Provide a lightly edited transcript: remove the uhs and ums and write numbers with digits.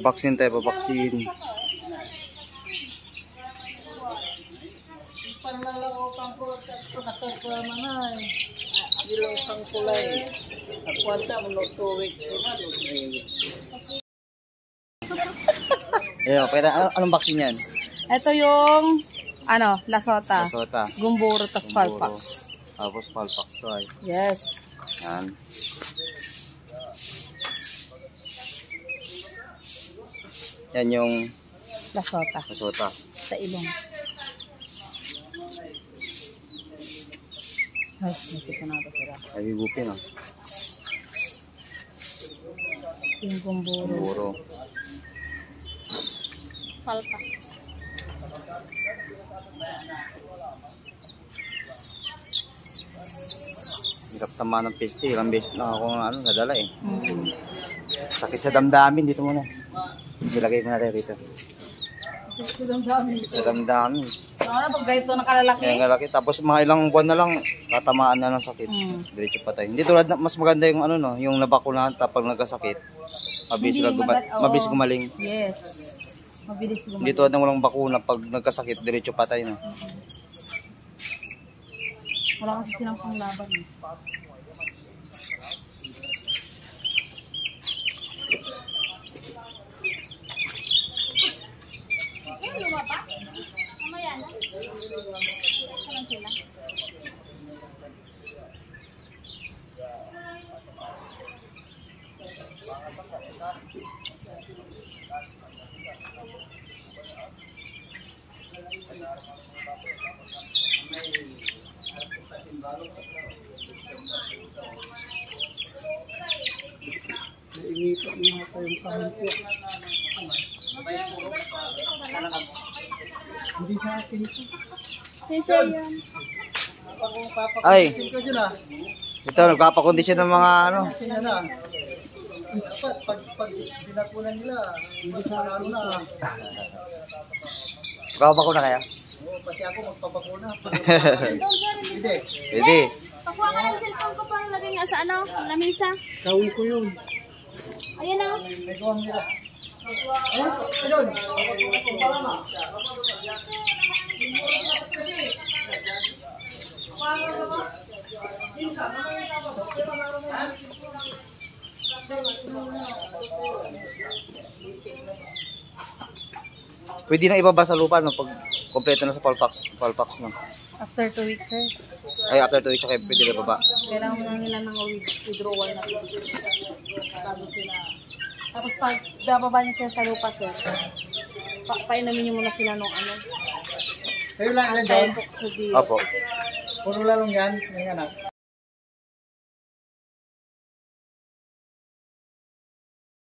Vaccine tayo, vaccine. Ayan, pwede, anong vaccine yan? Ito yung, Lasota. Lasota. Gumburo, tas Palpax. Tapos Palpax to ay. Yes. Yan. Yan yung Lasota. Lasota. Sa ilong. Ay, nasip na natin sila. Ay, higupin ah. Yung gumburo. Gumburo. Palpax. Hirap tama ng peste. Ilang beses na ako nadala eh. Sakit sa damdamin. Dito muna. Ilagay mo natin rito. Sakit sa damdamin. Sa damdamin. Pag ganito nakalalaki? Kaya nalalaki. Tapos mga ilang buwan na lang, tatamaan na ng sakit. Diretso patay. Hindi tulad na, mas maganda yung yung nabakunahan tapos nagkasakit. Mabilis gumaling. Yes. Mabilis gumaling. Hindi tulad ng walang bakuna, pag nagkasakit, diretso patay na. Wala kasi silang panglaban eh. Hindi sa akin ito. Sensor yan. Ay! Ito, nagpapakondisyon ng mga Dapat, pag dinakunan nila, hindi sa na. Magpapakuna kaya? Oo, pati ako magpapakuna. Hindi. Hindi. Pakuha ka ng cellphone ko para lagay nga sa lamisa. Kawin ko yun. Ayan na. May gawang nila. Ayun! Pwede na ibaba sa lupa pag kompleto na sa Palpax no. After 2 weeks, sir. Ay, after 2 weeks, okay, pwede na ibaba. Kailangan mo na nila ng withdrawal na bago sila. Tapos pag bababa niyo sila sa lupa, sir, painumin niyo muna sila nung Kayo lang yan, John? Anti-toxobius. Opo. Puro lalong yan, may anak.